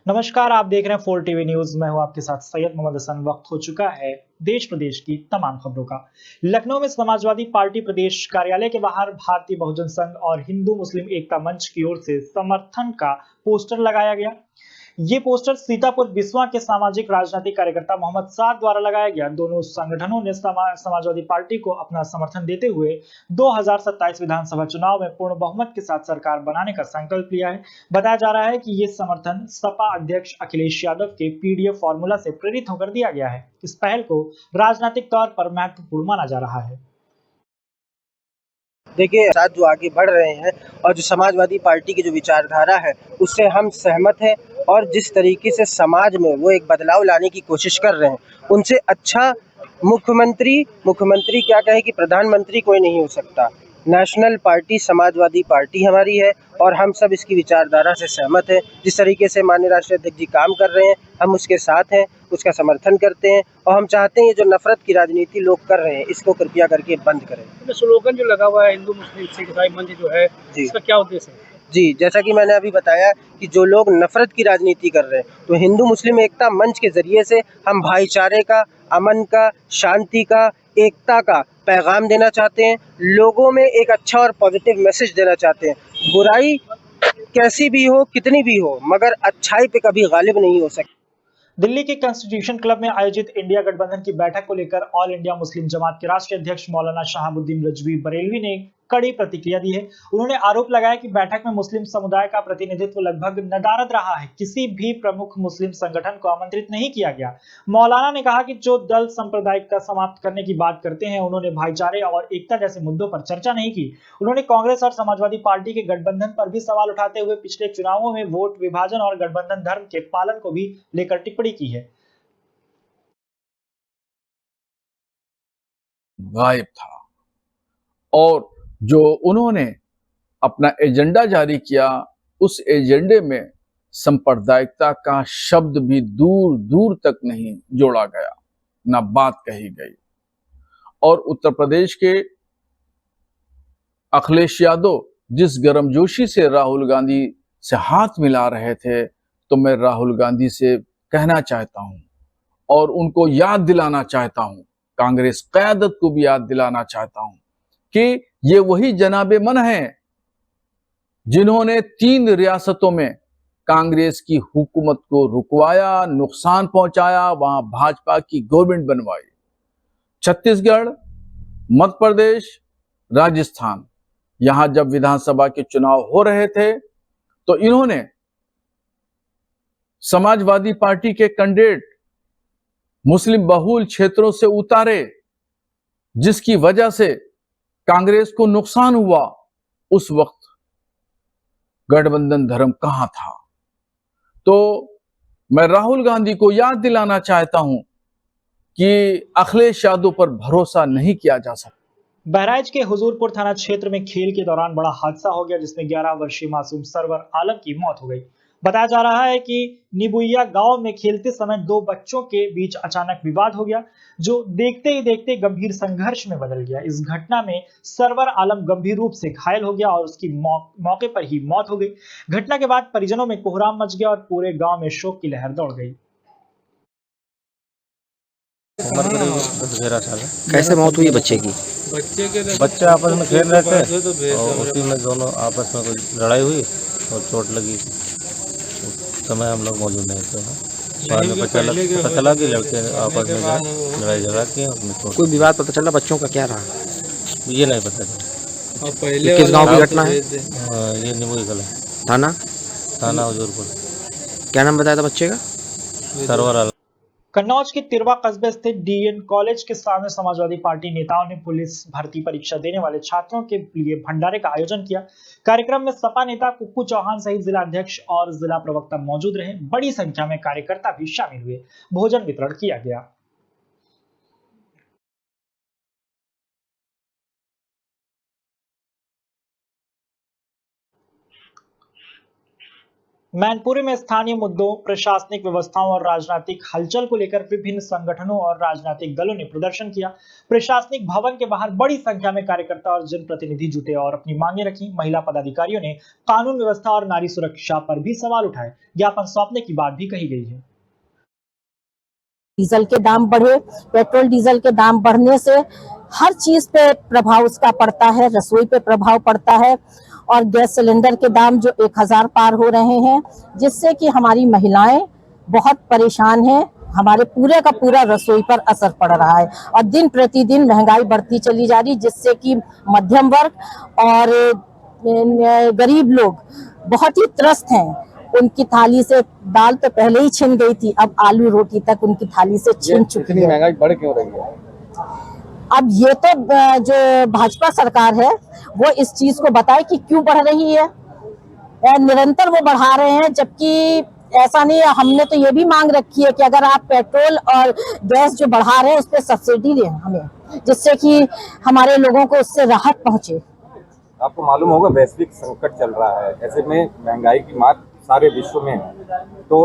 नमस्कार, आप देख रहे हैं 4 टीवी न्यूज। मैं हूं आपके साथ सैयद मोहम्मद हसन। वक्त हो चुका है देश प्रदेश की तमाम खबरों का। लखनऊ में समाजवादी पार्टी प्रदेश कार्यालय के बाहर भारतीय बहुजन संघ और हिंदू मुस्लिम एकता मंच की ओर से समर्थन का पोस्टर लगाया गया। ये पोस्टर सीतापुर बिस्वा के सामाजिक राजनीतिक कार्यकर्ता मोहम्मद साद द्वारा लगाया गया। दोनों संगठनों ने समाजवादी पार्टी को अपना समर्थन देते हुए 2027 विधानसभा चुनाव में पूर्ण बहुमत के साथ सरकार बनाने का संकल्प लिया है। बताया जा रहा है कि ये समर्थन सपा अध्यक्ष अखिलेश यादव के पीडीएफ फॉर्मूला से प्रेरित होकर दिया गया है। इस पहल को राजनीतिक तौर पर महत्वपूर्ण माना जा रहा है। देखिए, साथ जो आगे बढ़ रहे हैं और जो समाजवादी पार्टी की जो विचारधारा है उससे हम सहमत हैं, और जिस तरीके से समाज में वो एक बदलाव लाने की कोशिश कर रहे हैं, उनसे अच्छा मुख्यमंत्री क्या कहे कि प्रधानमंत्री कोई नहीं हो सकता। नेशनल पार्टी समाजवादी पार्टी हमारी है और हम सब इसकी विचारधारा से सहमत हैं। जिस तरीके से माननीय राष्ट्रीय अध्यक्ष जी काम कर रहे हैं, हम उसके साथ हैं, उसका समर्थन करते हैं, और हम चाहते हैं ये जो नफरत की राजनीति लोग कर रहे हैं इसको कृपया करके बंद करें। स्लोगन जो लगा हुआ है हिंदू मुस्लिम सिख ईसाई मंच जो है, इसका क्या उद्देश्य है? जी, जैसा कि मैंने अभी बताया कि जो लोग नफरत की राजनीति कर रहे हैं, तो हिंदू मुस्लिम एकता मंच के जरिए से हम भाईचारे का, अमन का, शांति का, एकता का पैगाम देना चाहते हैं। लोगों में एक अच्छा और पॉजिटिव मैसेज देना चाहते हैं। बुराई कैसी भी हो, कितनी भी हो, मगर अच्छाई पे कभी गालिब नहीं हो सकती। दिल्ली के कॉन्स्टिट्यूशन क्लब में आयोजित इंडिया गठबंधन की बैठक को लेकर ऑल इंडिया मुस्लिम जमात के राष्ट्रीय अध्यक्ष मौलाना शहाबुद्दीन रिजवी बरेलवी ने कड़ी प्रतिक्रिया दी है। उन्होंने आरोप लगाया कि बैठक में मुस्लिम समुदाय का प्रतिनिधित्व लगभग नदारद रहा है। किसी भी प्रमुख मुस्लिम संगठन को आमंत्रित नहीं किया गया। मौलाना ने कहा कि जो दल सांप्रदायिकता समाप्त करने की बात करते हैं, उन्होंने भाईचारे और एकता जैसे मुद्दों पर चर्चा नहीं की। उन्होंने कांग्रेस और समाजवादी पार्टी के गठबंधन पर भी सवाल उठाते हुए पिछले चुनावों में वोट विभाजन और गठबंधन धर्म के पालन को भी लेकर टिप्पणी की है। गायब था, और जो उन्होंने अपना एजेंडा जारी किया, उस एजेंडे में सांप्रदायिकता का शब्द भी दूर दूर तक नहीं जोड़ा गया, ना बात कही गई। और उत्तर प्रदेश के अखिलेश यादव जिस गर्मजोशी से राहुल गांधी से हाथ मिला रहे थे, तो मैं राहुल गांधी से कहना चाहता हूं और उनको याद दिलाना चाहता हूं, कांग्रेस क़यादत को भी याद दिलाना चाहता हूं कि ये वही जनाबे मन हैं जिन्होंने 3 रियासतों में कांग्रेस की हुकूमत को रुकवाया, नुकसान पहुंचाया, वहां भाजपा की गवर्नमेंट बनवाई। छत्तीसगढ़, मध्य प्रदेश, राजस्थान, यहां जब विधानसभा के चुनाव हो रहे थे तो इन्होंने समाजवादी पार्टी के कैंडिडेट मुस्लिम बहुल क्षेत्रों से उतारे, जिसकी वजह से कांग्रेस को नुकसान हुआ। उस वक्त गठबंधन धर्म कहां था? तो मैं राहुल गांधी को याद दिलाना चाहता हूं कि अखिलेश यादव पर भरोसा नहीं किया जा सकता। बहराइच के हुजूरपुर थाना क्षेत्र में खेल के दौरान बड़ा हादसा हो गया, जिसमें 11 वर्षीय मासूम सरवर आलम की मौत हो गई। बताया जा रहा है कि निबुइया गांव में खेलते समय 2 बच्चों के बीच अचानक विवाद हो गया, जो देखते ही देखते गंभीर संघर्ष में बदल गया। इस घटना में सरवर आलम गंभीर रूप से घायल हो गया और उसकी मौके पर ही मौत हो गई। घटना के बाद परिजनों में कोहराम मच गया और पूरे गांव में शोक की लहर दौड़ गई। उम्र करीब 10-11 साल है। कैसे मौत हुई बच्चे की? बच्चे आपस में खेल रहे थे और उसी में दोनों आपस में कोई लड़ाई हुई और चोट लगी। उस समय हम लोग मौजूद नहीं थे। बाद में पता चला कि लड़के आपस में लड़ाई झगड़ा किया, उसमें चोट। कोई विवाद पता चला? बच्चों का क्या रहा? ये नहीं पता चला। ये किस गांव की घटना है? ये निमुई कला थाना हुजूरपुर। क्या नाम बताया था बच्चे का? सरवर आलम। कन्नौज के तिरवा कस्बे स्थित डीएन कॉलेज के सामने समाजवादी पार्टी नेताओं ने पुलिस भर्ती परीक्षा देने वाले छात्रों के लिए भंडारे का आयोजन किया। कार्यक्रम में सपा नेता कुक्कू चौहान सहित जिला अध्यक्ष और जिला प्रवक्ता मौजूद रहे। बड़ी संख्या में कार्यकर्ता भी शामिल हुए। भोजन वितरण किया गया। मैनपुरी में स्थानीय मुद्दों, प्रशासनिक व्यवस्थाओं और राजनीतिक हलचल को लेकर विभिन्न संगठनों और राजनीतिक दलों ने प्रदर्शन किया। प्रशासनिक भवन के बाहर बड़ी संख्या में कार्यकर्ता और जनप्रतिनिधि जुटे और अपनी मांगें रखी। महिला पदाधिकारियों ने कानून व्यवस्था और नारी सुरक्षा पर भी सवाल उठाए। ज्ञापन सौंपने की बात भी कही गई है। डीजल के दाम बढ़े, पेट्रोल डीजल के दाम बढ़ने से हर चीज पे प्रभाव उसका पड़ता है, रसोई पे प्रभाव पड़ता है और गैस सिलेंडर के दाम जो 1000 पार हो रहे हैं, जिससे कि हमारी महिलाएं बहुत परेशान हैं। हमारे पूरे का पूरा रसोई पर असर पड़ रहा है और दिन प्रतिदिन महंगाई बढ़ती चली जा रही, जिससे कि मध्यम वर्ग और गरीब लोग बहुत ही त्रस्त हैं। उनकी थाली से दाल तो पहले ही छिन गई थी, अब आलू रोटी तक उनकी थाली से छिन चुकी है। महंगाई बढ़ क्यों रही है? अब ये तो जो भाजपा सरकार है वो इस चीज को बताए कि क्यों बढ़ रही है। निरंतर वो बढ़ा रहे हैं, जबकि ऐसा नहीं है। हमने तो ये भी मांग रखी है कि अगर आप पेट्रोल और गैस जो बढ़ा रहे हैं उस पर सब्सिडी दें हमें, जिससे कि हमारे लोगों को उससे राहत पहुंचे। आपको मालूम होगा वैश्विक संकट चल रहा है, ऐसे में महंगाई की मार सारे विश्व में है, तो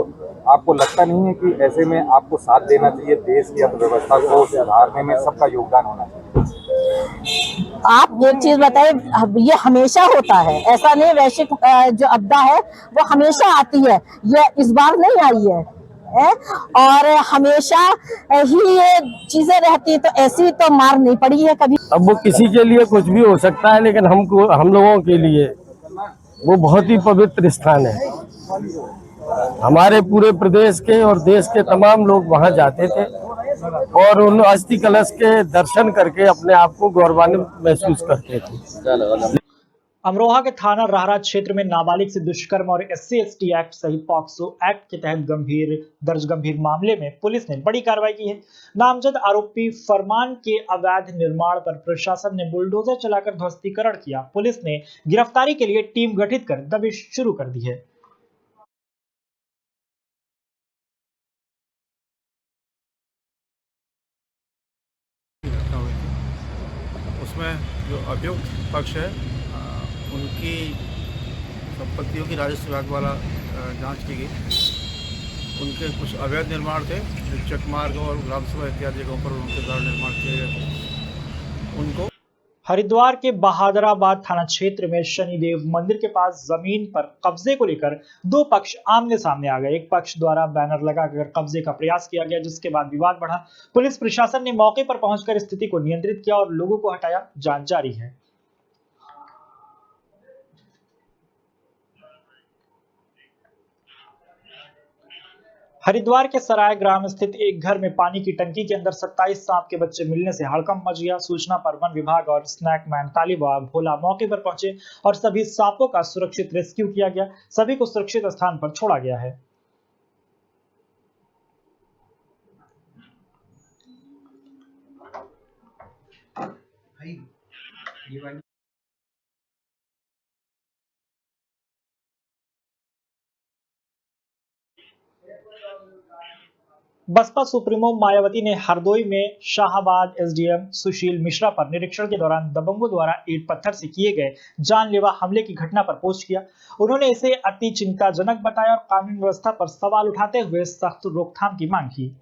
आपको लगता नहीं है कि ऐसे में आपको साथ देना चाहिए? देश की अर्थव्यवस्था को सुधारने में सबका योगदान होना चाहिए। आप एक चीज बताइए, ये हमेशा होता है, ऐसा नहीं। वैश्विक जो आपदा है वो हमेशा आती है, ये इस बार नहीं आई है और हमेशा ही ये चीजें रहती है, तो ऐसी तो मार नहीं पड़ी है कभी। अब वो किसी के लिए कुछ भी हो सकता है, लेकिन हम लोगों के लिए वो बहुत ही पवित्र स्थान है। हमारे पूरे प्रदेश के और देश के तमाम लोग वहां जाते थे और उन अस्थि कलश के दर्शन करके अपने आप को गौरवान्वित महसूस करते थे। अमरोहा के थाना राहरा क्षेत्र में नाबालिग से दुष्कर्म और SC/ST एक्ट सहित पॉक्सो एक्ट के तहत गंभीर मामले में पुलिस ने बड़ी कार्रवाई की है। नामजद आरोपी फरमान के अवैध निर्माण पर प्रशासन ने बुलडोजर चलाकर ध्वस्तीकरण किया। पुलिस ने गिरफ्तारी के लिए टीम गठित कर दबिश शुरू कर दी है। उसमें जो अभियुक्त पक्ष है उनकी संपत्तियों की राजस्व विभाग द्वारा जांच की गई। उनके कुछ अवैध निर्माण थे, चकमार्ग और ग्रामसभा इत्यादि जगहों पर उनके द्वारा निर्माण किए गए थे। उनको हरिद्वार के बहादुराबाद थाना क्षेत्र में शनिदेव मंदिर के पास जमीन पर कब्जे को लेकर दो पक्ष आमने सामने आ गए। एक पक्ष द्वारा बैनर लगाकर कब्जे का प्रयास किया गया, जिसके बाद विवाद बढ़ा। पुलिस प्रशासन ने मौके पर पहुंचकर स्थिति को नियंत्रित किया और लोगों को हटाया। जांच जारी है। हरिद्वार के सराय ग्राम स्थित एक घर में पानी की टंकी के अंदर 27 सांप के बच्चे मिलने से हड़कंप मच गया। सूचना पर वन विभाग और स्नैक मैन तालिबा भोला मौके पर पहुंचे और सभी सांपों का सुरक्षित रेस्क्यू किया गया। सभी को सुरक्षित स्थान पर छोड़ा गया है। बसपा सुप्रीमो मायावती ने हरदोई में शाहाबाद SDM सुशील मिश्रा पर निरीक्षण के दौरान दबंगों द्वारा ईंट पत्थर से किए गए जानलेवा हमले की घटना पर पोस्ट किया। उन्होंने इसे अति चिंताजनक बताया और कानून व्यवस्था पर सवाल उठाते हुए सख्त रोकथाम की मांग की।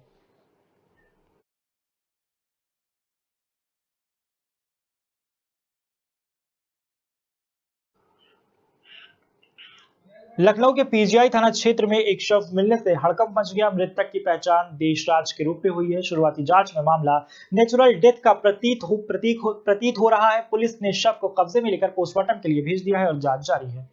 लखनऊ के PGI थाना क्षेत्र में एक शव मिलने से हड़कंप मच गया। मृतक की पहचान देशराज के रूप में हुई है। शुरुआती जांच में मामला नेचुरल डेथ का प्रतीत हो रहा है। पुलिस ने शव को कब्जे में लेकर पोस्टमार्टम के लिए भेज दिया है और जांच जारी है।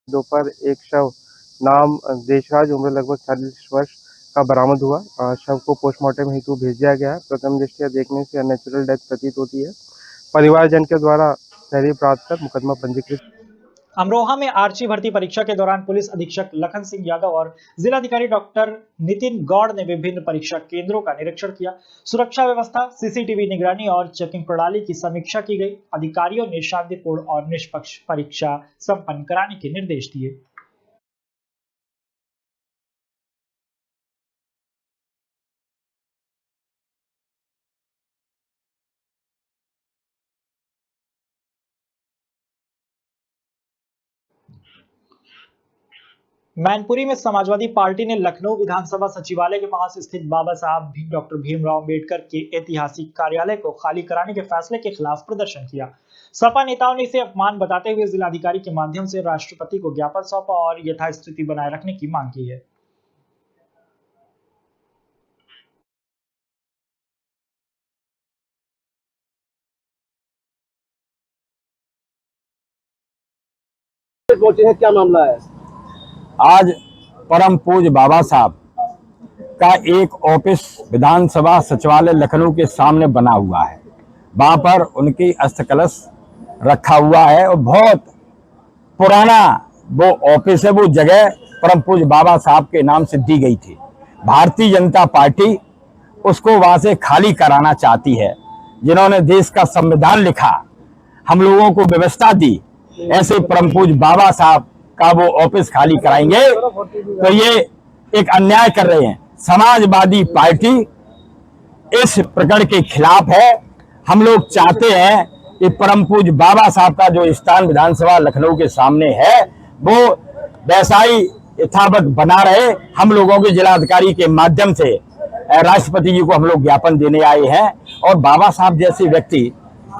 दोपहर एक शव नाम देशराज उम्र लगभग 40 वर्ष का बरामद हुआ। शव को पोस्टमार्टम हेतु भेज दिया गया है। प्रथम दृष्टया देखने से अननेचुरल डेथ प्रतीत होती है। परिवारजन के द्वारा तहरीर प्राप्त कर मुकदमा पंजीकृत। अमरोहा में आर्ची भर्ती परीक्षा के दौरान पुलिस अधीक्षक लखन सिंह यादव और जिलाधिकारी डॉक्टर नितिन गौड़ ने विभिन्न परीक्षा केंद्रों का निरीक्षण किया। सुरक्षा व्यवस्था, CCTV निगरानी और चेकिंग प्रणाली की समीक्षा की गई। अधिकारियों ने शांतिपूर्ण और निष्पक्ष परीक्षा संपन्न कराने के निर्देश दिए। मैनपुरी में समाजवादी पार्टी ने लखनऊ विधानसभा सचिवालय के पास स्थित बाबा साहब डॉक्टर भीमराव अंबेडकर के ऐतिहासिक कार्यालय को खाली कराने के फैसले के खिलाफ प्रदर्शन किया। सपा नेताओं ने इसे अपमान बताते हुए जिलाधिकारी के माध्यम से राष्ट्रपति को ज्ञापन सौंपा और यथास्थिति बनाए रखने की मांग की है। क्या मामला है? आज परम पूज्य बाबा साहब का एक ऑफिस विधानसभा सचिवालय लखनऊ के सामने बना हुआ है। वहां पर उनकी अस्थि कलश रखा हुआ है और बहुत पुराना वो ऑफिस है। वो जगह परम पूज्य बाबा साहब के नाम से दी गई थी। भारतीय जनता पार्टी उसको वहां से खाली कराना चाहती है। जिन्होंने देश का संविधान लिखा, हम लोगों को व्यवस्था दी, ऐसे परम पूज्य बाबा साहब का वो ऑफिस खाली कराएंगे तो ये एक अन्याय कर रहे हैं। समाजवादी पार्टी इस प्रकरण के खिलाफ है। हम लोग चाहते हैं कि परम पूज्य बाबा साहब का जो स्थान विधानसभा लखनऊ के सामने है वो वैसा ही यथावत बना रहे। हम लोगों के जिलाधिकारी के माध्यम से राष्ट्रपति जी को हम लोग ज्ञापन देने आए हैं। और बाबा साहब जैसे व्यक्ति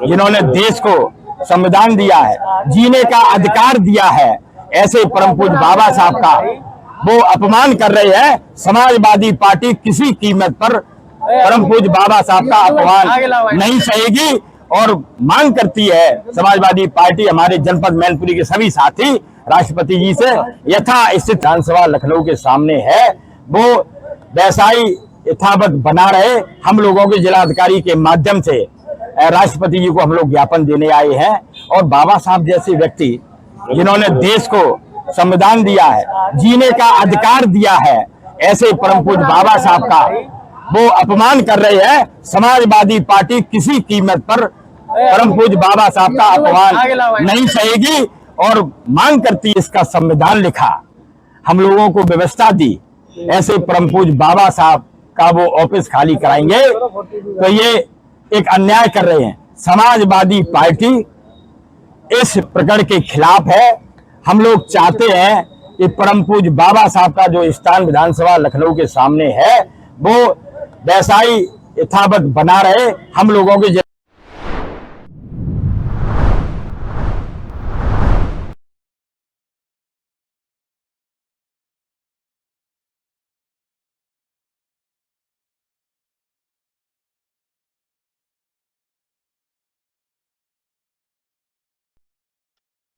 जिन्होंने देश को संविधान दिया है, जीने का अधिकार दिया है, ऐसे परम पूज्य बाबा साहब का वो अपमान कर रहे हैं। समाजवादी पार्टी किसी कीमत पर परम पूज्य बाबा साहब का अपमान नहीं सहेगी और मांग करती है समाजवादी पार्टी, हमारे जनपद मैनपुरी के सभी साथी राष्ट्रपति जी से यथास्थित विधानसभा लखनऊ के सामने है वो वैसा ही यथावत बना रहे। हम लोगों के जिलाधिकारी के माध्यम से राष्ट्रपति जी को हम लोग ज्ञापन देने आए हैं। और बाबा साहब जैसे व्यक्ति जिन्होंने देश को संविधान दिया है, जीने का अधिकार दिया है, ऐसे परम पूज्य बाबा साहब का वो अपमान कर रहे हैं। समाजवादी पार्टी किसी कीमत पर परम पूज्य बाबा साहब का अपमान नहीं सहेगी और मांग करती है इसका संविधान लिखा, हम लोगों को व्यवस्था दी, ऐसे परम पूज्य बाबा साहब का वो ऑफिस खाली कराएंगे तो ये एक अन्याय कर रहे हैं। समाजवादी पार्टी इस प्रकरण के खिलाफ है। हम लोग चाहते हैं कि परम पूज्य बाबा साहब का जो स्थान विधानसभा लखनऊ के सामने है वो वैसा ही यथावत बना रहे। हम लोगों के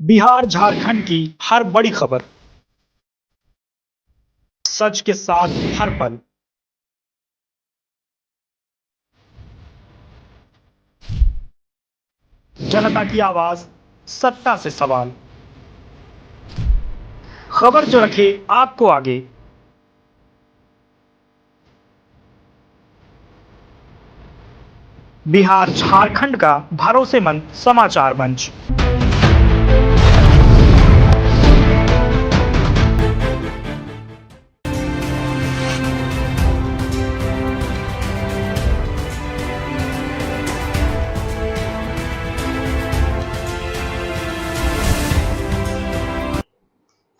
बिहार झारखंड की हर बड़ी खबर, सच के साथ हर पल, जनता की आवाज, सत्ता से सवाल, खबर जो रखे आपको आगे। बिहार झारखंड का भरोसेमंद समाचार मंच।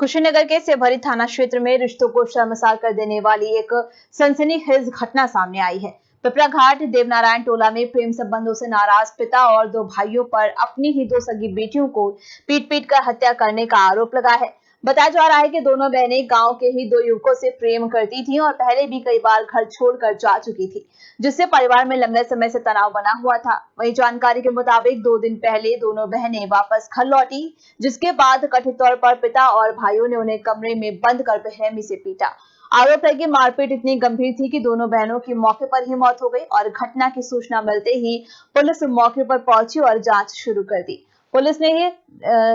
कुशीनगर के सेभरी थाना क्षेत्र में रिश्तों को शर्मसार कर देने वाली एक सनसनीखेज घटना सामने आई है। पिपरा घाट देवनारायण टोला में प्रेम संबंधों से नाराज पिता और दो भाइयों पर अपनी ही दो सगी बेटियों को पीट कर हत्या करने का आरोप लगा है। बताया जा रहा है कि दोनों बहनें गांव के ही दो युवकों से प्रेम करती थीं और पहले भी कई बार घर छोड़कर जा चुकी थी, जिससे परिवार में लंबे समय से तनाव बना हुआ था। वहीं जानकारी के मुताबिक 2 दिन पहले दोनों बहनें वापस घर लौटी, जिसके बाद कथित तौर पर पिता और भाइयों ने उन्हें कमरे में बंद कर बेरहमी से पीटा। आरोप है कि मारपीट इतनी गंभीर थी कि दोनों बहनों की मौके पर ही मौत हो गई और घटना की सूचना मिलते ही पुलिस मौके पर पहुंची और जांच शुरू कर दी। पुलिस ने ही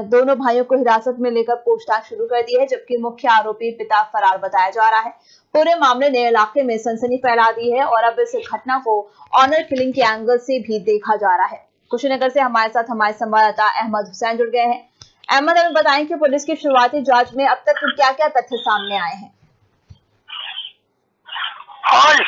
दोनों भाइयों को हिरासत में लेकर पूछताछ शुरू कर दी है, जबकि मुख्य आरोपी पिता फरार बताया जा रहा है। पूरे मामले ने इलाके में सनसनी फैला दी है और अब इस घटना को ऑनर किलिंग के एंगल से भी देखा जा रहा है। कुशीनगर से हमारे साथ हमारे संवाददाता अहमद हुसैन जुड़ गए हैं। अहमद, हमें बताएं कि पुलिस की शुरुआती जांच में अब तक क्या-क्या तथ्य सामने आए हैं? हाँ, इस